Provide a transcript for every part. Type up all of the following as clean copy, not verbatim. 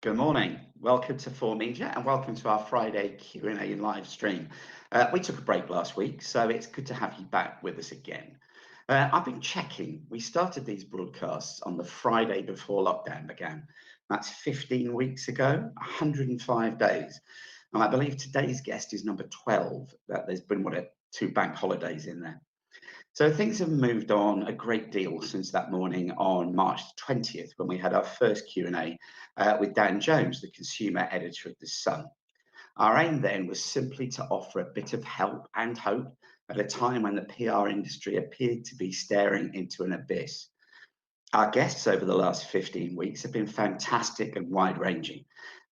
Good morning. Welcome to 4media and welcome to our Friday Q&A live stream. We took a break last week, so it's good to have you back with us again. I've been checking. We started these broadcasts on the Friday before lockdown began. That's 15 weeks ago, 105 days. And I believe today's guest is number 12. There's been, two bank holidays in there. So things have moved on a great deal since that morning on March 20th, when we had our first Q&A with Dan Jones, the consumer editor of The Sun. Our aim then was simply to offer a bit of help and hope at a time when the PR industry appeared to be staring into an abyss. Our guests over the last 15 weeks have been fantastic and wide-ranging.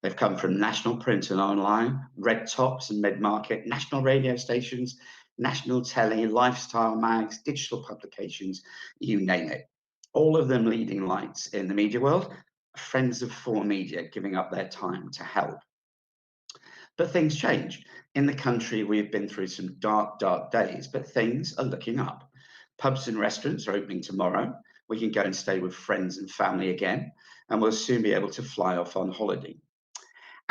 They've come from national print and online, red tops and mid-market, national radio stations, national telly, lifestyle mags, digital publications, you name it. All of them leading lights in the media world, friends of 4media giving up their time to help. But things change. In the country, we've been through some dark, dark days, but things are looking up. Pubs and restaurants are opening tomorrow. We can go and stay with friends and family again, and we'll soon be able to fly off on holiday.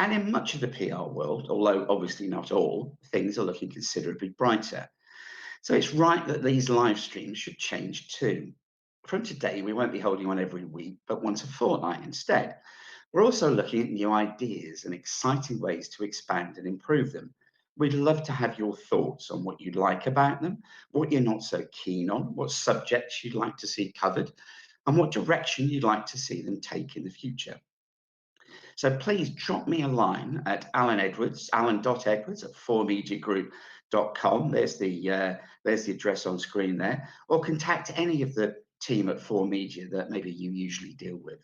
And in much of the PR world, although obviously not all, things are looking considerably brighter. So it's right that these live streams should change too. From today, we won't be holding one every week, but once a fortnight instead. We're also looking at new ideas and exciting ways to expand and improve them. We'd love to have your thoughts on what you'd like about them, what you're not so keen on, what subjects you'd like to see covered, and what direction you'd like to see them take in the future. So please drop me a line at alan.edwards at 4mediagroup.com. There's the address on screen there, or contact any of the team at 4media that maybe you usually deal with.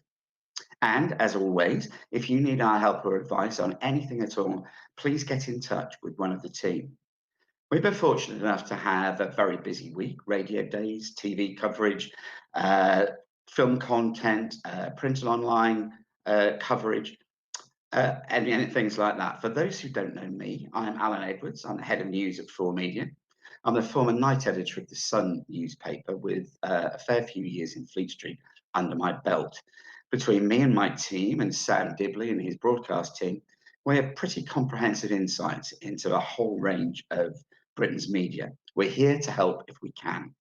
And as always, if you need our help or advice on anything at all, please get in touch with one of the team. We've been fortunate enough to have a very busy week: radio days, TV coverage, film content, print and online coverage, and things like that. For those who don't know me, I'm Alan Edwards. I'm the head of news at 4media. I'm the former night editor of the Sun newspaper with a fair few years in Fleet Street under my belt. Between me and my team and Sam Dibley and his broadcast team, we have pretty comprehensive insights into a whole range of Britain's media. We're here to help if we can.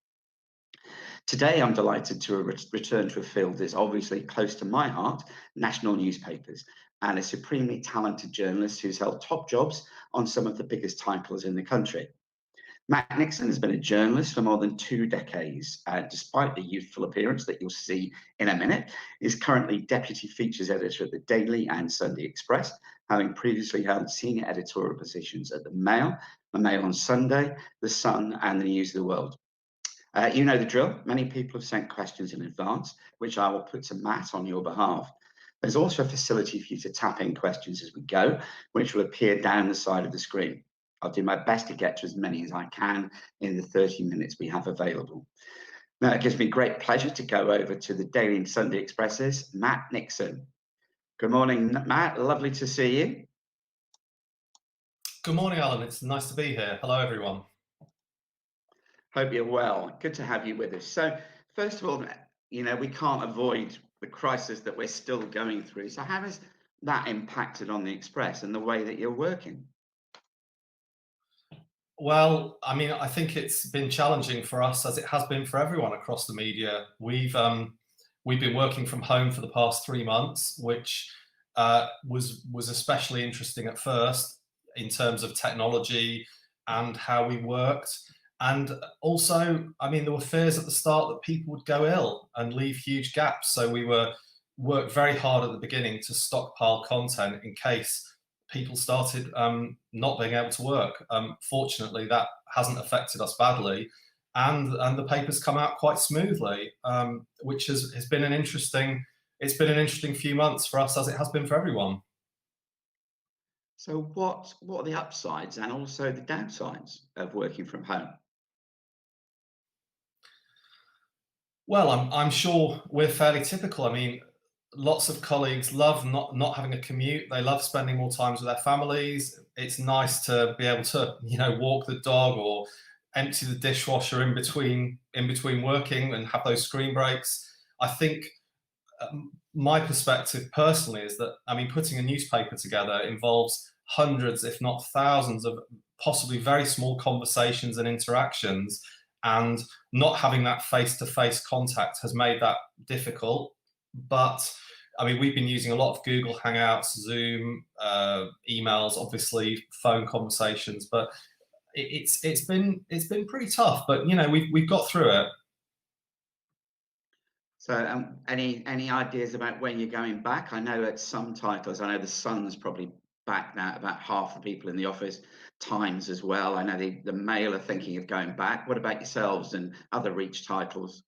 Today, I'm delighted to return to a field that's obviously close to my heart: national newspapers, and a supremely talented journalist who's held top jobs on some of the biggest titles in the country. Matt Nixson has been a journalist for more than 2 decades. Despite the youthful appearance that you'll see in a minute, is currently deputy features editor at the Daily and Sunday Express, having previously held senior editorial positions at the Mail on Sunday, the Sun, and the News of the World. You know the drill. Many people have sent questions in advance, which I will put to Matt on your behalf. There's also a facility for you to tap in questions as we go, which will appear down the side of the screen. I'll do my best to get to as many as I can in the 30 minutes we have available. Now, it gives me great pleasure to go over to the Daily and Sunday Express's Matt Nixson. Good morning, Matt. Lovely to see you. Good morning, Alan. It's nice to be here. Hello, everyone. Hope you're well. Good to have you with us. So, first of all, we can't avoid the crisis that we're still going through. So how has that impacted on the Express and the way that you're working? Well, I mean, I think it's been challenging for us, as it has been for everyone across the media. We've been working from home for the past 3 months, which was especially interesting at first in terms of technology and how we worked. And also, I mean, there were fears at the start that people would go ill and leave huge gaps. So we worked very hard at the beginning to stockpile content in case people started not being able to work. Fortunately, that hasn't affected us badly, and the paper's come out quite smoothly, which has been an interesting. It's been an interesting few months for us, as it has been for everyone. So, what are the upsides and also the downsides of working from home? Well, I'm sure we're fairly typical. I mean, lots of colleagues love not having a commute. They love spending more time with their families. It's nice to be able to, walk the dog or empty the dishwasher in between working and have those screen breaks. I think my perspective personally is that, I mean, putting a newspaper together involves hundreds, if not thousands, of possibly very small conversations and interactions, and not having that face-to-face contact has made that difficult. But I mean, we've been using a lot of Google Hangouts, Zoom, emails, obviously phone conversations, but it's been pretty tough. But you know, we've got through it. So, any ideas about when you're going back? I know at some titles, I know the Sun's probably back now. About half the people in the office. Times as well. I know the Mail are thinking of going back. What about yourselves and other Reach titles?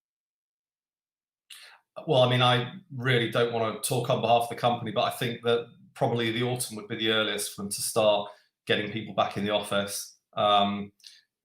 Well, I mean, I really don't want to talk on behalf of the company, but I think that probably the autumn would be the earliest for them to start getting people back in the office.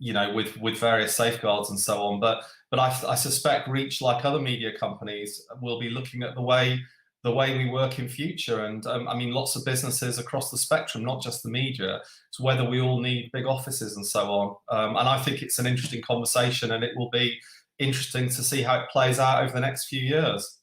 You know, with various safeguards and so on. But I suspect Reach, like other media companies, will be looking at the way we work in future. And I mean, lots of businesses across the spectrum, not just the media. It's whether we all need big offices and so on. And I think it's an interesting conversation, and it will be interesting to see how it plays out over the next few years.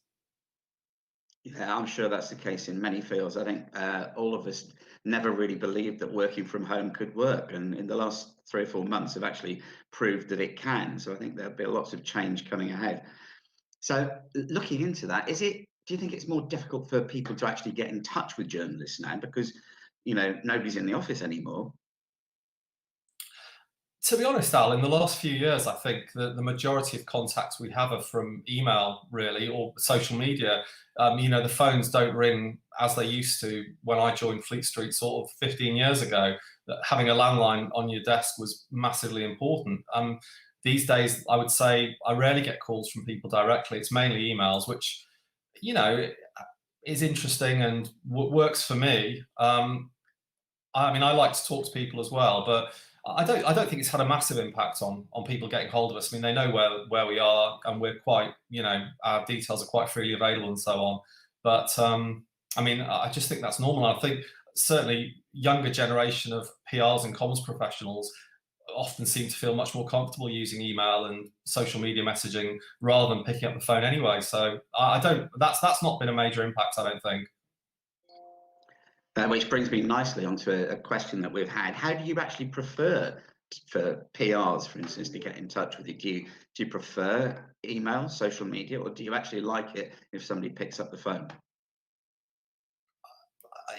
Yeah, I'm sure that's the case in many fields. I think all of us never really believed that working from home could work, and in the last 3 or 4 months have actually proved that it can. So I think there'll be lots of change coming ahead. So looking into that, do you think it's more difficult for people to actually get in touch with journalists now because, nobody's in the office anymore? To be honest, Al, in the last few years, I think that the majority of contacts we have are from email, really, or social media. You know, the phones don't ring as they used to when I joined Fleet Street sort of 15 years ago. That having a landline on your desk was massively important. These days, I would say I rarely get calls from people directly. It's mainly emails, which, you know, is interesting and works for me. I mean, I like to talk to people as well, but I don't think it's had a massive impact on people getting hold of us. I mean, they know where we are, and we're quite, you know, our details are quite freely available and so on. But I mean, I just think that's normal. I think certainly younger generation of PRs and comms professionals often seem to feel much more comfortable using email and social media messaging rather than picking up the phone anyway. So I don't. That's not been a major impact, I don't think. Which brings me nicely onto a question that we've had. How do you actually prefer for PRs, for instance, to get in touch with you? Do you prefer email, social media, or do you actually like it if somebody picks up the phone?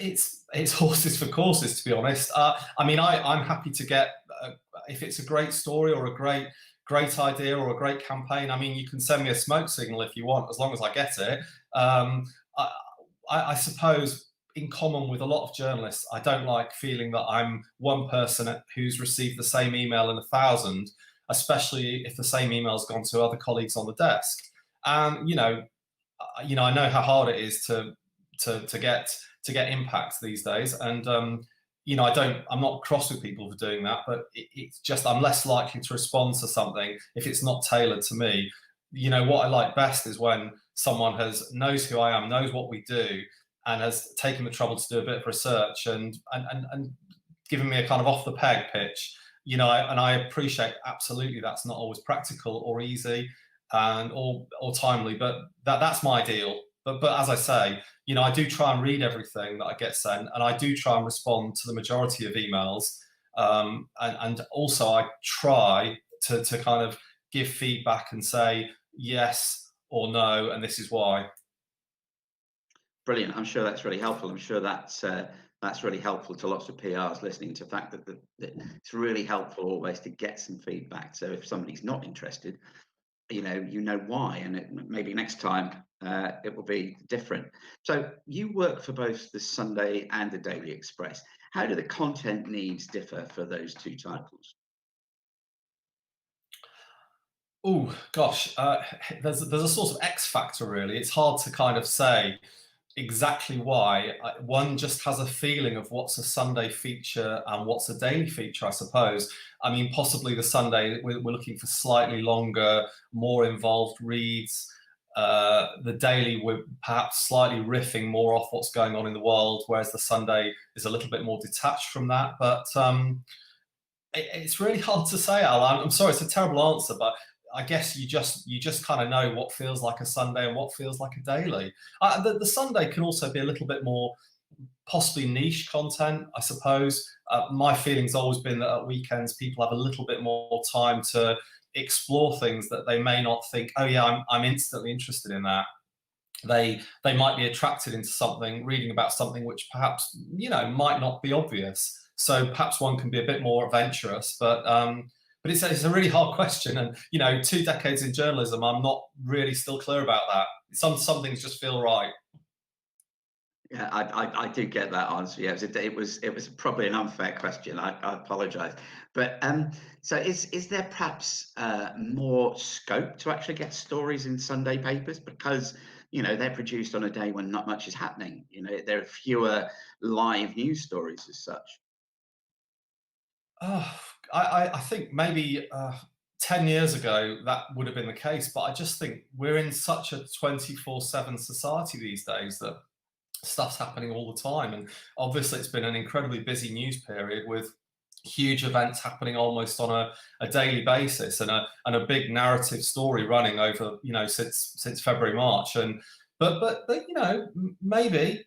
It's horses for courses, to be honest. I mean, I'm happy to get if it's a great story or a great idea or a great campaign. I mean, you can send me a smoke signal if you want, as long as I get it. I suppose, in common with a lot of journalists, I don't like feeling that I'm one person who's received the same email in 1,000, especially if the same email's gone to other colleagues on the desk. And I know how hard it is to get impact these days. And I'm not cross with people for doing that, but it's just I'm less likely to respond to something if it's not tailored to me. You know, what I like best is when someone knows who I am, knows what we do, and has taken the trouble to do a bit of research and given me a kind of off the peg pitch. You know, and I appreciate absolutely that's not always practical or easy and or timely, but that's my ideal. But as I say, you know, I do try and read everything that I get sent, and I do try and respond to the majority of emails. And also I try to kind of give feedback and say yes or no, and this is why. Brilliant. I'm sure that's really helpful. I'm sure that's really helpful to lots of PRs listening to the fact that it's really helpful always to get some feedback. So if somebody's not interested, you know why, and maybe next time it will be different. So you work for both the Sunday and the Daily Express. How do the content needs differ for those two titles? Oh gosh, there's a sort of X factor really. It's hard to kind of say exactly why. One just has a feeling of what's a Sunday feature and what's a daily feature, I suppose. I mean, possibly the Sunday, we're looking for slightly longer, more involved reads. The daily, we're perhaps slightly riffing more off what's going on in the world, whereas the Sunday is a little bit more detached from that. But it's really hard to say, Al. I'm sorry, it's a terrible answer, but I guess you just kind of know what feels like a Sunday and what feels like a daily. The Sunday can also be a little bit more possibly niche content, I suppose. My feeling's always been that at weekends people have a little bit more time to explore things that they may not think, oh yeah, I'm instantly interested in that. They might be attracted into something, reading about something which perhaps might not be obvious. So perhaps one can be a bit more adventurous, but it's a really hard question. And 2 decades in journalism, I'm not really still clear about that. Some things just feel right. Yeah, I do get that answer. Yeah, it was probably an unfair question. I apologise, but so is there perhaps more scope to actually get stories in Sunday papers because they're produced on a day when not much is happening. There are fewer live news stories as such. Oh, I think maybe 10 years ago that would have been the case, but I just think we're in such a 24/7 society these days that stuff's happening all the time. And obviously, it's been an incredibly busy news period with huge events happening almost on a daily basis, and a big narrative story running over since February, March. And but maybe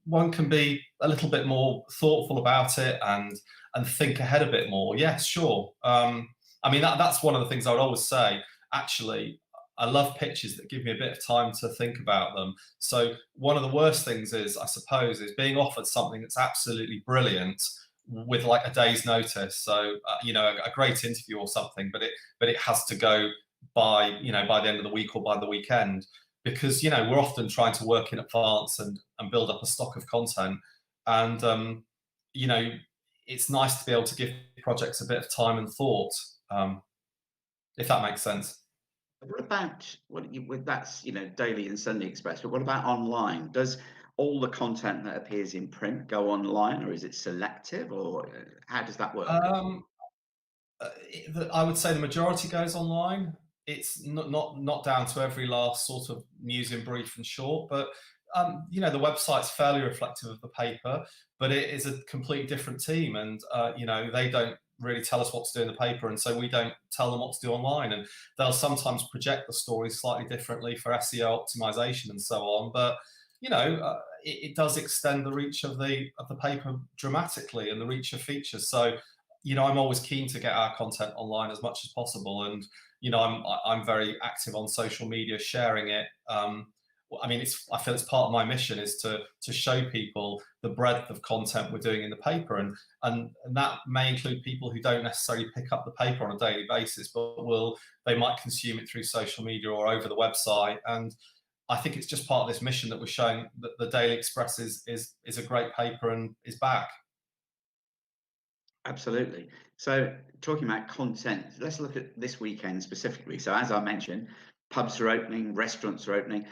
one can be a little bit more thoughtful about it and think ahead a bit more. Yes, sure. I mean that's one of the things I would always say. Actually, I love pitches that give me a bit of time to think about them. So one of the worst things is, I suppose, is being offered something that's absolutely brilliant with like a day's notice. So a great interview or something, but it has to go by the end of the week or by the weekend, because we're often trying to work in advance and build up a stock of content. And you know it's nice to be able to give projects a bit of time and thought, if that makes sense. What about that's Daily and Sunday Express, but what about online? Does all the content that appears in print go online, or is it selective, or how does that work? Um, I would say the majority goes online. It's not down to every last sort of news in brief and short, but the website's fairly reflective of the paper, but it is a completely different team, and they don't really tell us what to do in the paper, and so we don't tell them what to do online. And they'll sometimes project the stories slightly differently for SEO optimization and so on, but it does extend the reach of the paper dramatically, and the reach of features. So I'm always keen to get our content online as much as possible, and I'm very active on social media, sharing it. I mean, I feel it's part of my mission is to show people the breadth of content we're doing in the paper, and that may include people who don't necessarily pick up the paper on a daily basis, but they might consume it through social media or over the website. And I think it's just part of this mission that we're showing that the Daily Express is a great paper and is back. Absolutely. So, talking about content, let's look at this weekend specifically. So, as I mentioned, pubs are opening, restaurants are opening.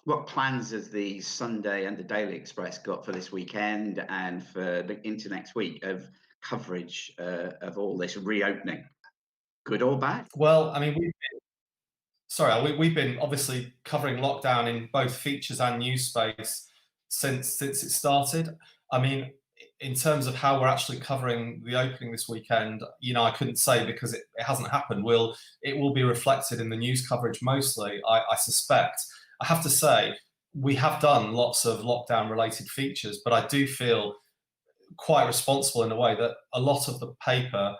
What plans has the Sunday and the Daily Express got for this weekend and for into next week of coverage of all this reopening? Good or bad? Well, I mean, we've been obviously covering lockdown in both features and news space since it started. I mean, in terms of how we're actually covering the opening this weekend, I couldn't say because it hasn't happened. It will be reflected in the news coverage mostly, I suspect. I have to say, we have done lots of lockdown related features, but I do feel quite responsible in a way that a lot of the paper,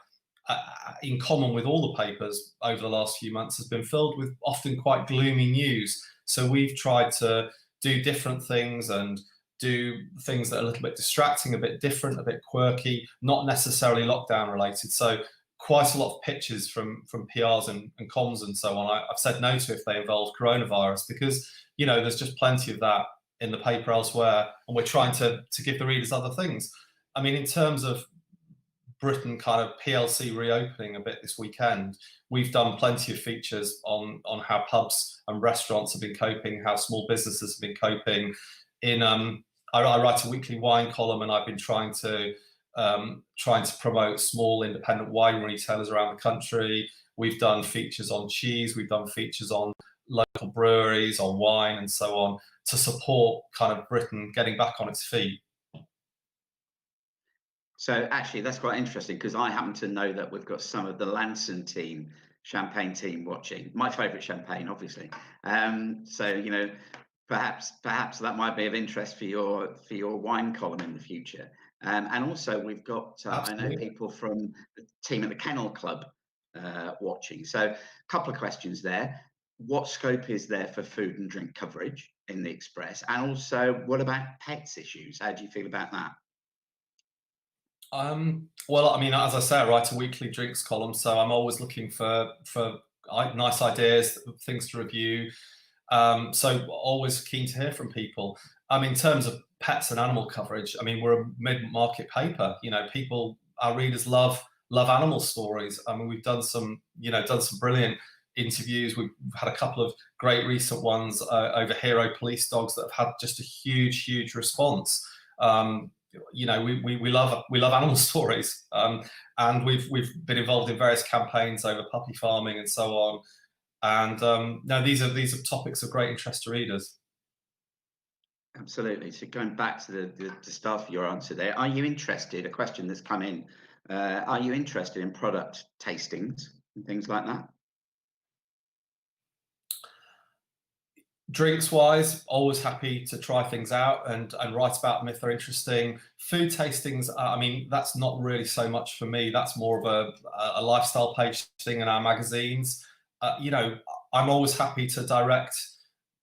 in common with all the papers over the last few months, has been filled with often quite gloomy news. So we've tried to do different things and do things that are a little bit distracting, a bit different, a bit quirky, not necessarily lockdown related. So quite a lot of pitches from PRs and comms and so on, I've said no to if they involve coronavirus, because there's just plenty of that in the paper elsewhere, and we're trying to give the readers other things. I mean, in terms of Britain kind of PLC reopening a bit this weekend, we've done plenty of features on how pubs and restaurants have been coping, how small businesses have been coping. I write a weekly wine column, and I've been trying to promote small independent wine retailers around the country. We've done features on cheese, we've done features on local breweries, on wine, and so on, to support kind of Britain getting back on its feet. So actually, that's quite interesting because I happen to know that we've got some of the Lanson team champagne team watching. My favourite champagne, obviously. So perhaps that might be of interest for your wine column in the future. And also, we've got I know Absolutely. people from the team at the Kennel Club watching. So, a couple of questions there. What scope is there for food and drink coverage in the Express? And also, what about pets issues? How do you feel about that? Well, I mean, as I say, I write a weekly drinks column, so I'm always looking for nice ideas, things to review. So always keen to hear from people. In terms of pets and animal coverage, I mean, we're a mid-market paper. Our readers love animal stories. I mean, we've done some brilliant interviews. We've had a couple of great recent ones over hero police dogs that have had just a huge response. We love animal stories, and we've been involved in various campaigns over puppy farming and so on. And no, these are topics of great interest to readers. Absolutely. So going back to the start of your answer there, are you interested? A question that's come in. Are you interested in product tastings and things like that? Drinks wise, always happy to try things out and write about them if they're interesting. Food tastings, I mean, that's not really so much for me. That's more of a lifestyle page thing in our magazines. I'm always happy to direct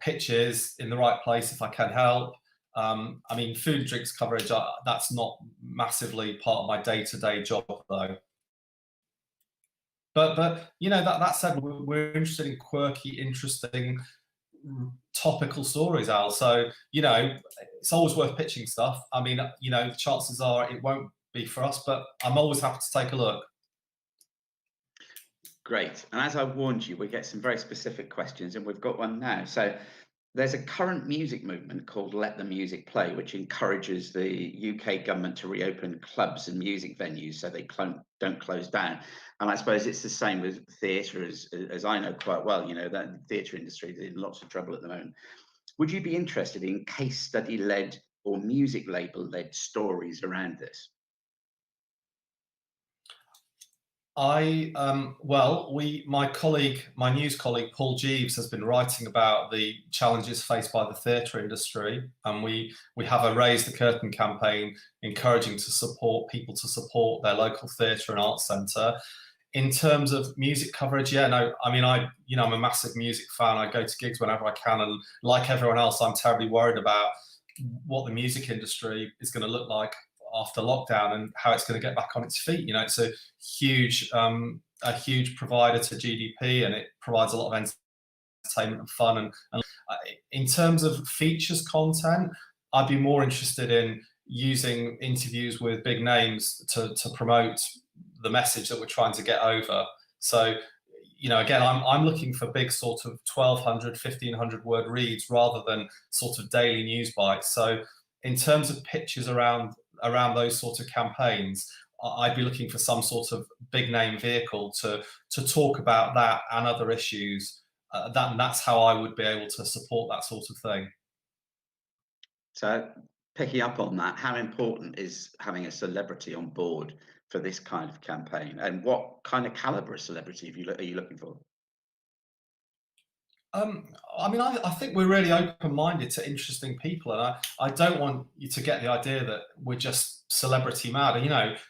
pitches in the right place if I can help. I mean, food and drinks coverage, that's not massively part of my day-to-day job though. But that said, we're interested in quirky, interesting, topical stories, Al. So it's always worth pitching stuff. I mean, chances are it won't be for us, but I'm always happy to take a look. Great. And as I warned you, we get some very specific questions, and we've got one now. So there's a current music movement called Let the Music Play, which encourages the UK government to reopen clubs and music venues so they don't close down. And I suppose it's the same with theatre, as I know quite well. That the theatre industry is in lots of trouble at the moment. Would you be interested in case study led or music label led stories around this? My news colleague Paul Jeeves has been writing about the challenges faced by the theatre industry, and we have a Raise the Curtain campaign encouraging people to support their local theatre and arts centre. In terms of music coverage, I'm a massive music fan. I go to gigs whenever I can, and like everyone else, I'm terribly worried about what the music industry is going to look like after lockdown and how it's going to get back on its feet. It's a huge provider to GDP, and it provides a lot of entertainment and fun. And in terms of features content, I'd be more interested in using interviews with big names to promote the message that we're trying to get over. So, again, I'm looking for big sort of 1,200, 1,500 word reads rather than sort of daily news bites. So in terms of pitches around those sort of campaigns, I'd be looking for some sort of big name vehicle to talk about that and other issues. That's how I would be able to support that sort of thing. So picking up on that, how important is having a celebrity on board for this kind of campaign, and what kind of caliber of celebrity are you looking for? I think we're really open-minded to interesting people, and I don't want you to get the idea that we're just celebrity mad.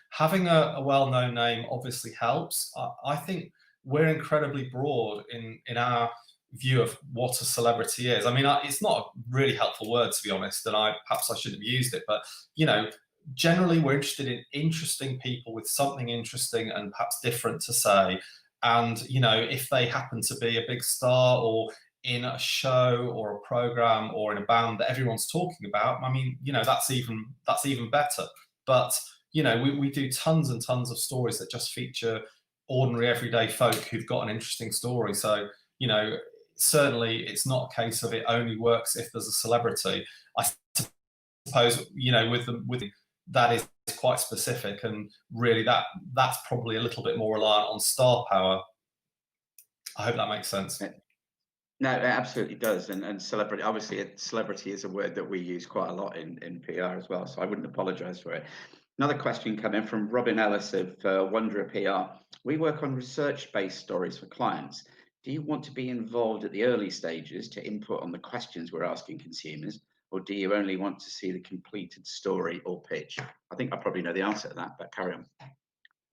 Having a well-known name obviously helps. I think we're incredibly broad in our view of what a celebrity is. It's not a really helpful word, to be honest, and perhaps I shouldn't have used it, but generally we're interested in interesting people with something interesting and perhaps different to say. And if they happen to be a big star or in a show or a program or in a band that everyone's talking about, that's even better. But we do tons and tons of stories that just feature ordinary everyday folk who've got an interesting story. So certainly it's not a case of it only works if there's a celebrity. I suppose with that is quite specific, and really that's probably a little bit more reliant on star power. I hope that makes sense. No, it absolutely does. And celebrity, obviously, celebrity is a word that we use quite a lot in PR as well. So I wouldn't apologise for it. Another question coming from Robin Ellis of Wanderer PR. We work on research-based stories for clients. Do you want to be involved at the early stages to input on the questions we're asking consumers, or do you only want to see the completed story or pitch? I think I probably know the answer to that, but carry on.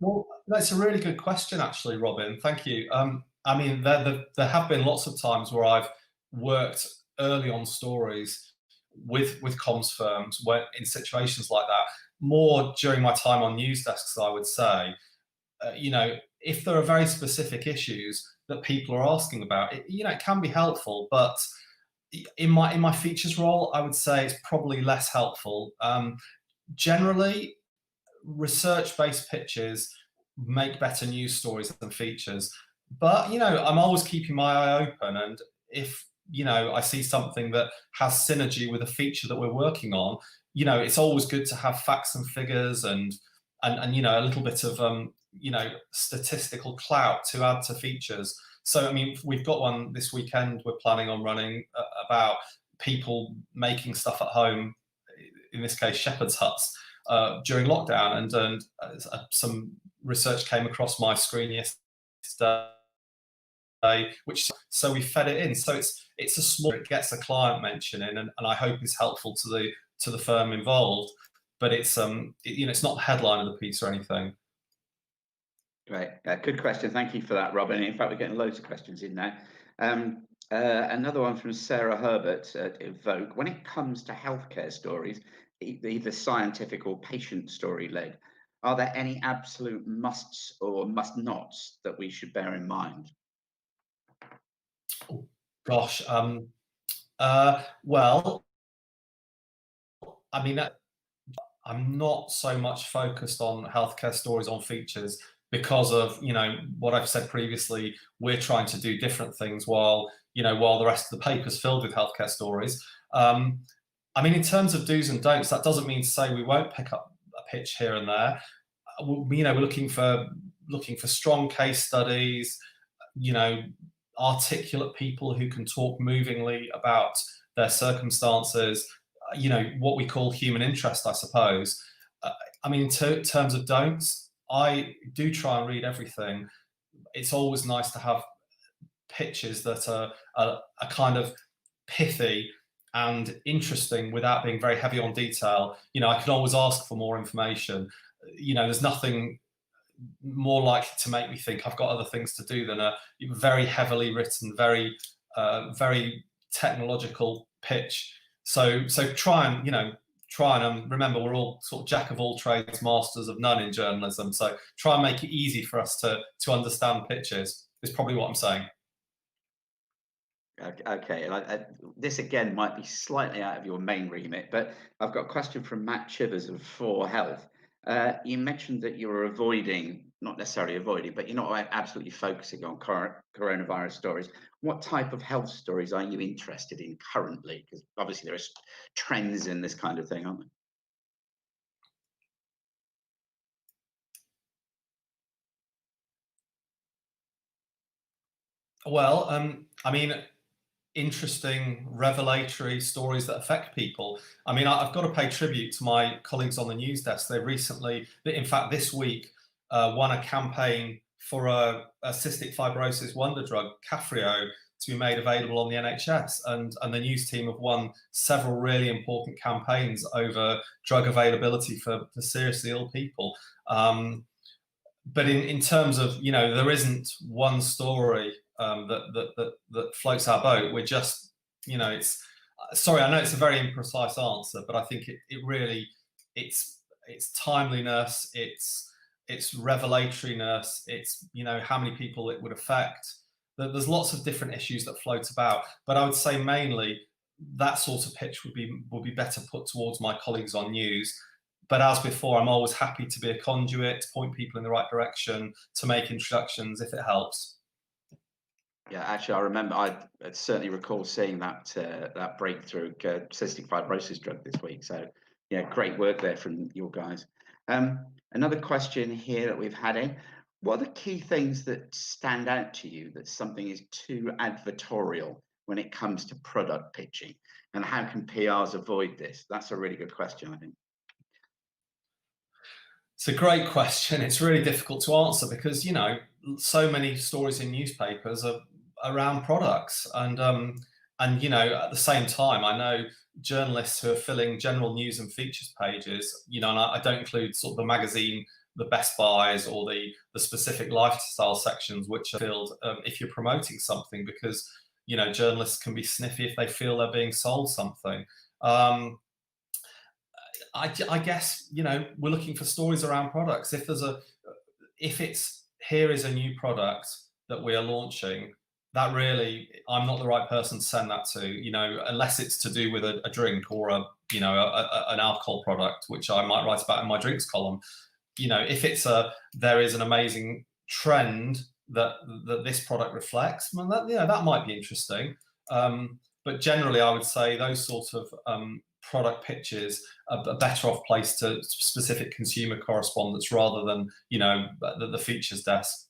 Well, that's a really good question, actually, Robin. Thank you. I mean, there have been lots of times where I've worked early on stories with comms firms where in situations like that. More during my time on news desks, I would say. If there are very specific issues that people are asking about, it can be helpful. But in my features role, I would say it's probably less helpful. Generally, research-based pitches make better news stories than features. But I'm always keeping my eye open, and if I see something that has synergy with a feature that we're working on, it's always good to have facts and figures and a little bit of statistical clout to add to features. So I mean, we've got one this weekend we're planning on running about people making stuff at home, in this case shepherd's huts, during lockdown, and some research came across my screen yesterday, which so we fed it in. So it's a small, it gets a client mention in, and I hope is helpful to the firm involved. But it's it's not the headline of the piece or anything. Great, good question. Thank you for that, Robin. In fact, we're getting loads of questions in now. Another one from Sarah Herbert at Evoke. When it comes to healthcare stories, either scientific or patient story led, are there any absolute musts or must nots that we should bear in mind? Oh, gosh, well, I mean, I'm not so much focused on healthcare stories on features because of what I've said previously. We're trying to do different things while the rest of the paper's filled with healthcare stories. I mean, in terms of do's and don'ts, that doesn't mean to say we won't pick up a pitch here and there. We're looking for strong case studies, articulate people who can talk movingly about their circumstances, what we call human interest, I suppose. I mean, in terms of don'ts, I do try and read everything. It's always nice to have pitches that are kind of pithy and interesting without being very heavy on detail. I can always ask for more information. There's nothing more likely to make me think I've got other things to do than a very heavily written, very technological pitch. So try and remember, we're all sort of jack of all trades, masters of none in journalism. So try and make it easy for us to understand pitches is probably what I'm saying. Okay, and this again might be slightly out of your main remit, but I've got a question from Matt Chivers of 4Health. You mentioned that you were not necessarily avoiding, but you're not absolutely focusing on coronavirus stories. What type of health stories are you interested in currently? Because obviously there are trends in this kind of thing, aren't there? Well, I mean, interesting, revelatory stories that affect people. I mean, I've got to pay tribute to my colleagues on the news desk. They recently, in fact, this week, won a campaign for a cystic fibrosis wonder drug, Cafrio, to be made available on the NHS. And the news team have won several really important campaigns over drug availability for seriously ill people. But in terms of, there isn't one story that floats our boat. We're just, it's, sorry, I know it's a very imprecise answer, but I think it really, it's timeliness, it's revelatoryness, it's, how many people it would affect. There's lots of different issues that float about, but I would say mainly that sort of pitch would be better put towards my colleagues on news. But as before, I'm always happy to be a conduit, to point people in the right direction, to make introductions if it helps. Yeah, actually, I remember. I certainly recall seeing that breakthrough cystic fibrosis drug this week. So, yeah, great work there from your guys. Another question here that we've had in: what are the key things that stand out to you that something is too advertorial when it comes to product pitching, and how can PRs avoid this? That's a really good question, I think. It's a great question. It's really difficult to answer because, you know, so many stories in newspapers are around products, and you know, at the same time, I know journalists who are filling general news and features pages, you know, and I don't include sort of the magazine, the Best Buys, or the specific lifestyle sections, which are filled if you're promoting something, because, you know, journalists can be sniffy if they feel they're being sold something. I guess, you know, we're looking for stories around products. If it's, here is a new product that we are launching, that really, I'm not the right person to send that to, you know, unless it's to do with a drink or you know, an alcohol product, which I might write about in my drinks column. You know, if it's there is an amazing trend that this product reflects, well, that, you know, that might be interesting. But generally, I would say those sort of product pitches are better off placed to specific consumer correspondence rather than, you know, the features desk.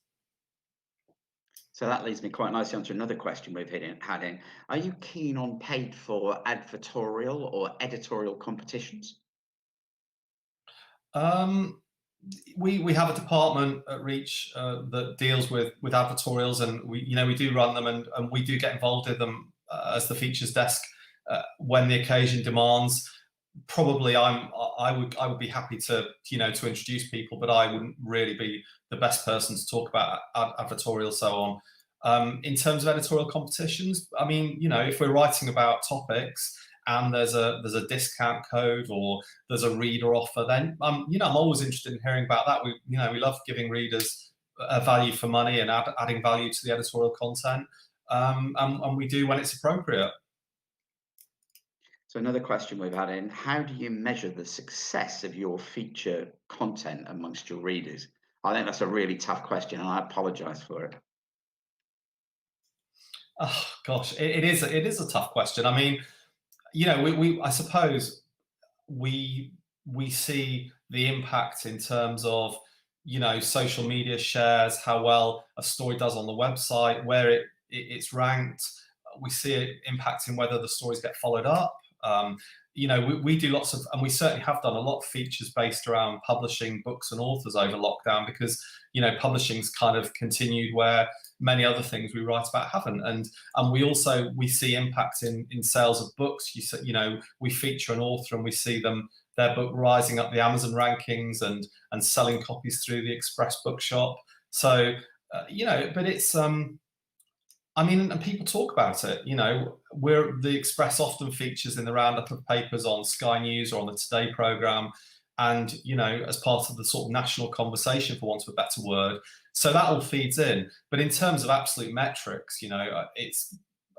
So that leads me quite nicely onto another question we've had in. Are you keen on paid for advertorial or editorial competitions? We have a department at Reach that deals with advertorials, and we, you know, we do run them, and we do get involved in them as the features desk when the occasion demands. Probably I would be happy to, you know, to introduce people, but I wouldn't really be the best person to talk about advertorial, so on. In terms of editorial competitions, I mean, you know, if we're writing about topics and there's a discount code or there's a reader offer, then you know, I'm always interested in hearing about that. We, you know, we love giving readers a value for money and adding value to the editorial content, and we do when it's appropriate. So another question we've had in, how do you measure the success of your feature content amongst your readers? I think that's a really tough question, and I apologize for it. Oh gosh, it is a tough question. I mean, you know, I suppose we see the impact in terms of, you know, social media shares, how well a story does on the website, where it's ranked. We see it impacting whether the stories get followed up. You know, we do lots of, and we certainly have done a lot of features based around publishing books and authors over lockdown, because, you know, publishing's kind of continued where many other things we write about haven't. And we see impact in sales of books. You know, we feature an author and we see their book rising up the Amazon rankings and selling copies through the Express Bookshop. So you know, but it's I mean, and people talk about it. You know, the Express often features in the roundup of papers on Sky News or on the Today programme, and, you know, as part of the sort of national conversation, for want of a better word. So that all feeds in. But in terms of absolute metrics, you know,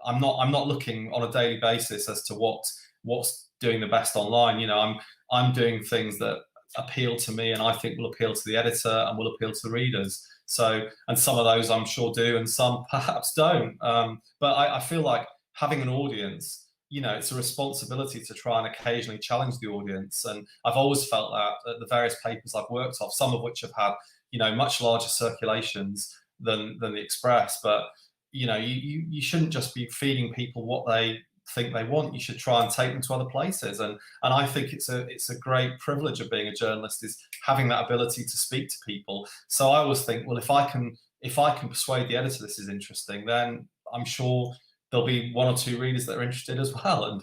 I'm not looking on a daily basis as to what's doing the best online. You know, I'm doing things that appeal to me and I think will appeal to the editor and will appeal to the readers. So, and some of those I'm sure do, and some perhaps don't. But I feel like having an audience, you know, it's a responsibility to try and occasionally challenge the audience. And I've always felt that at the various papers I've worked off, some of which have had, you know, much larger circulations than the Express. But, you know, you shouldn't just be feeding people what they think they want. You should try and take them to other places. And I think it's a great privilege of being a journalist, is having that ability to speak to people. So I always think, well, if I can persuade the editor this is interesting, then I'm sure there'll be one or two readers that are interested as well. And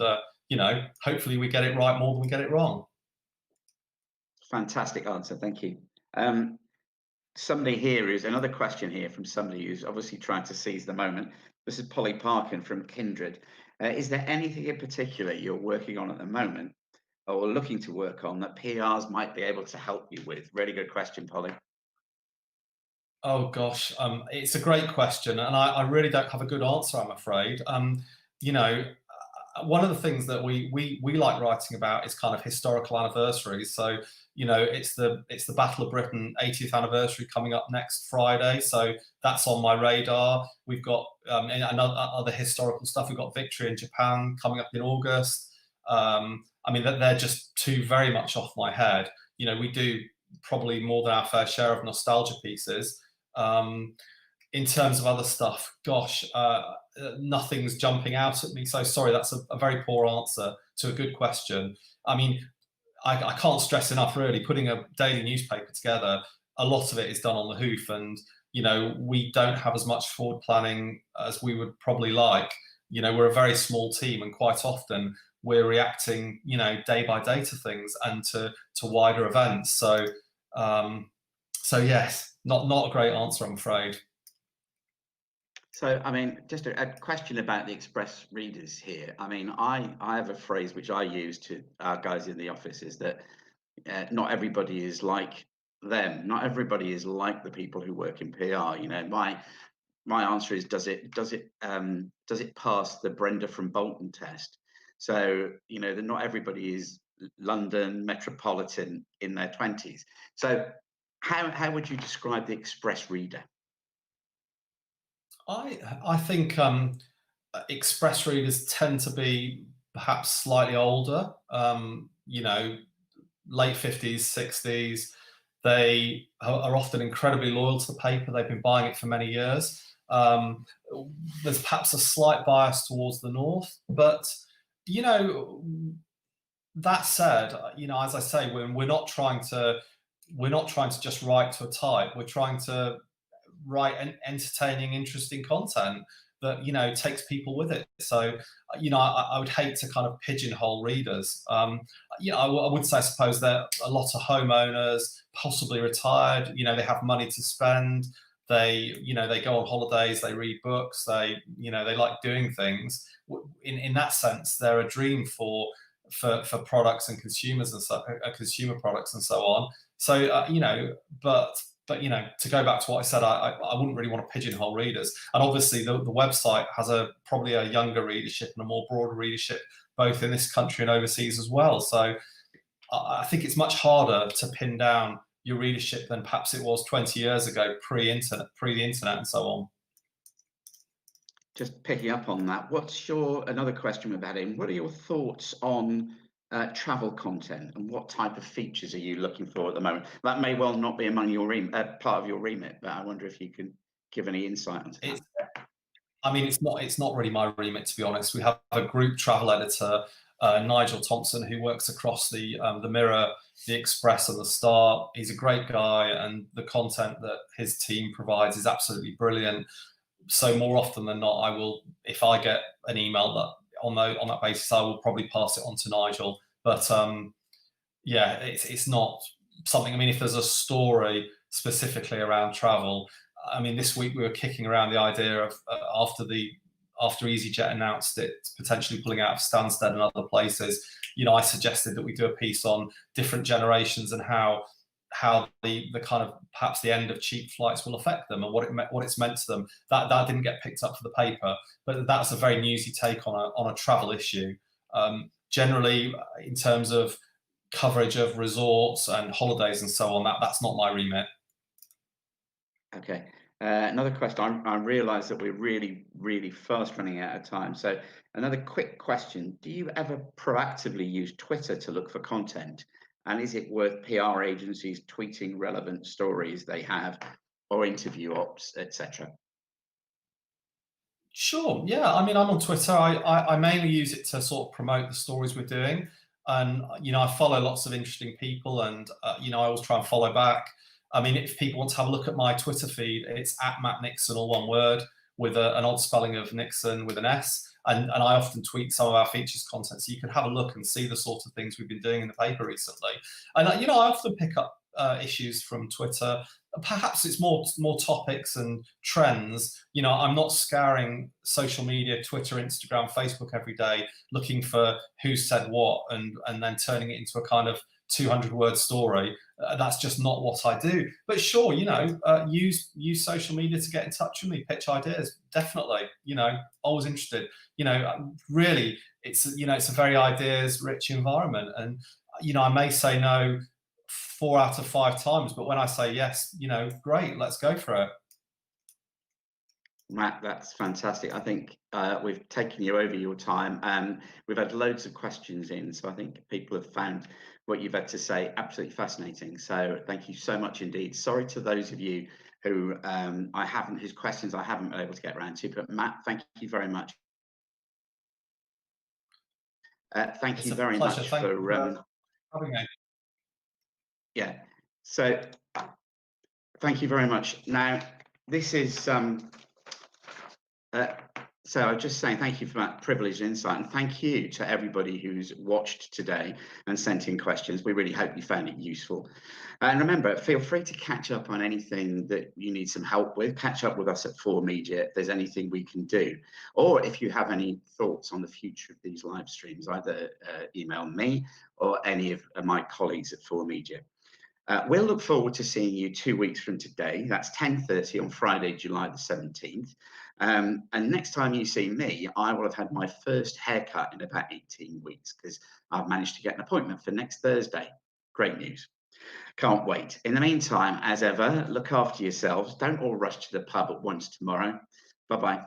you know, hopefully we get it right more than we get it wrong. Fantastic answer, thank you. Somebody here is another question here from somebody who's obviously trying to seize the moment. This is Polly Parkin from Kindred. Is there anything in particular you're working on at the moment or looking to work on that PRs might be able to help you with? Really good question, Polly. Oh gosh, it's a great question, and I really don't have a good answer, I'm afraid. You know, one of the things that we like writing about is kind of historical anniversaries. So, you know, it's the Battle of Britain 80th anniversary coming up next Friday, so that's on my radar. We've got other historical stuff. We've got Victory in Japan coming up in August. I mean, they're just two very much off my head. You know, we do probably more than our fair share of nostalgia pieces. In terms of other stuff, gosh, nothing's jumping out at me. So sorry, that's a very poor answer to a good question. I mean, I can't stress enough, really, putting a daily newspaper together, a lot of it is done on the hoof, and we don't have as much forward planning as we would probably like. We're a very small team, and quite often we're reacting, day by day to things and to wider events. So yes, not a great answer, I'm afraid. So, I mean, just a question about the Express readers here. I mean, I have a phrase which I use to our guys in the office is that not everybody is like them. Not everybody is like the people who work in PR. My answer is, does it pass the Brenda from Bolton test? So, that not everybody is London metropolitan in their 20s. So, how would you describe the Express reader? I think express readers tend to be perhaps slightly older, late 50s, 60s. They are often incredibly loyal to the paper. They've been buying it for many years. There's perhaps a slight bias towards the north, but you know, that said, as I say, we're not trying to just write to a type. We're trying to write entertaining, interesting content that takes people with it. So I would hate to kind of pigeonhole readers. I would say, I suppose, that a lot of homeowners, possibly retired, they have money to spend. They go on holidays, they read books, they like doing things. In that sense, they're a dream for products and consumers and so consumer products and so on. So but to go back to what I said, I wouldn't really want to pigeonhole readers. And obviously, the website has probably a younger readership and a more broader readership, both in this country and overseas as well. So I think it's much harder to pin down your readership than perhaps it was 20 years ago, pre-internet, the internet, and so on. Just picking up on that, another question we've had in, what are your thoughts on travel content, and what type of features are you looking for at the moment? That may well not be among your part of your remit, but I wonder if you can give any insight onto that. It's not really my remit, to be honest. We have a group travel editor, Nigel Thompson, who works across the Mirror, the Express, and the Star. He's a great guy, and the content that his team provides is absolutely brilliant. So more often than not, if I get an email that on that basis, I will probably pass it on to Nigel. But yeah, it's not something. If there's a story specifically around travel, this week we were kicking around the idea of after EasyJet announced it potentially pulling out of Stansted and other places. I suggested that we do a piece on different generations and how the kind of perhaps the end of cheap flights will affect them and what it's meant to them. That didn't get picked up for the paper, but that's a very newsy take on a travel issue. Generally, in terms of coverage of resorts and holidays and so on, that's not my remit. Okay. Another question. I realise that we're really, really fast running out of time. So another quick question. Do you ever proactively use Twitter to look for content? And is it worth PR agencies tweeting relevant stories they have, or interview ops, etc.? Sure. Yeah. I'm on Twitter. I mainly use it to sort of promote the stories we're doing. And, I follow lots of interesting people, and, I always try and follow back. If people want to have a look at my Twitter feed, it's @MattNixson, all one word, with an odd spelling of Nixon with an S. And I often tweet some of our features content, so you can have a look and see the sort of things we've been doing in the paper recently. And I often pick up issues from Twitter. Perhaps it's more topics and trends. I'm not scouring social media, Twitter, Instagram, Facebook every day looking for who said what and then turning it into a kind of 200-word story. That's just not what I do. But sure, use social media to get in touch with me, pitch ideas. Definitely, always interested. Really, it's a very ideas-rich environment, and I may say no 4 out of 5 times, but when I say yes, great, let's go for it. Matt, that's fantastic. I think we've taken you over your time, and we've had loads of questions in, so I think people have found what you've had to say absolutely fascinating. So thank you so much indeed. Sorry to those of you whose questions I haven't been able to get around to, but Matt, thank you very much. Thank you very much for having me. Yeah. So thank you very much. Now, this is uh, so I'm just saying thank you for that privileged insight, and thank you to everybody who's watched today and sent in questions. We really hope you found it useful. And remember, feel free to catch up on anything that you need some help with. Catch up with us at 4media if there's anything we can do. Or if you have any thoughts on the future of these live streams, either email me or any of my colleagues at 4media. We'll look forward to seeing you 2 weeks from today. That's 10:30 on Friday, July the 17th. And next time you see me, I will have had my first haircut in about 18 weeks because I've managed to get an appointment for next Thursday. Great news. Can't wait. In the meantime, as ever, look after yourselves. Don't all rush to the pub at once tomorrow. Bye-bye.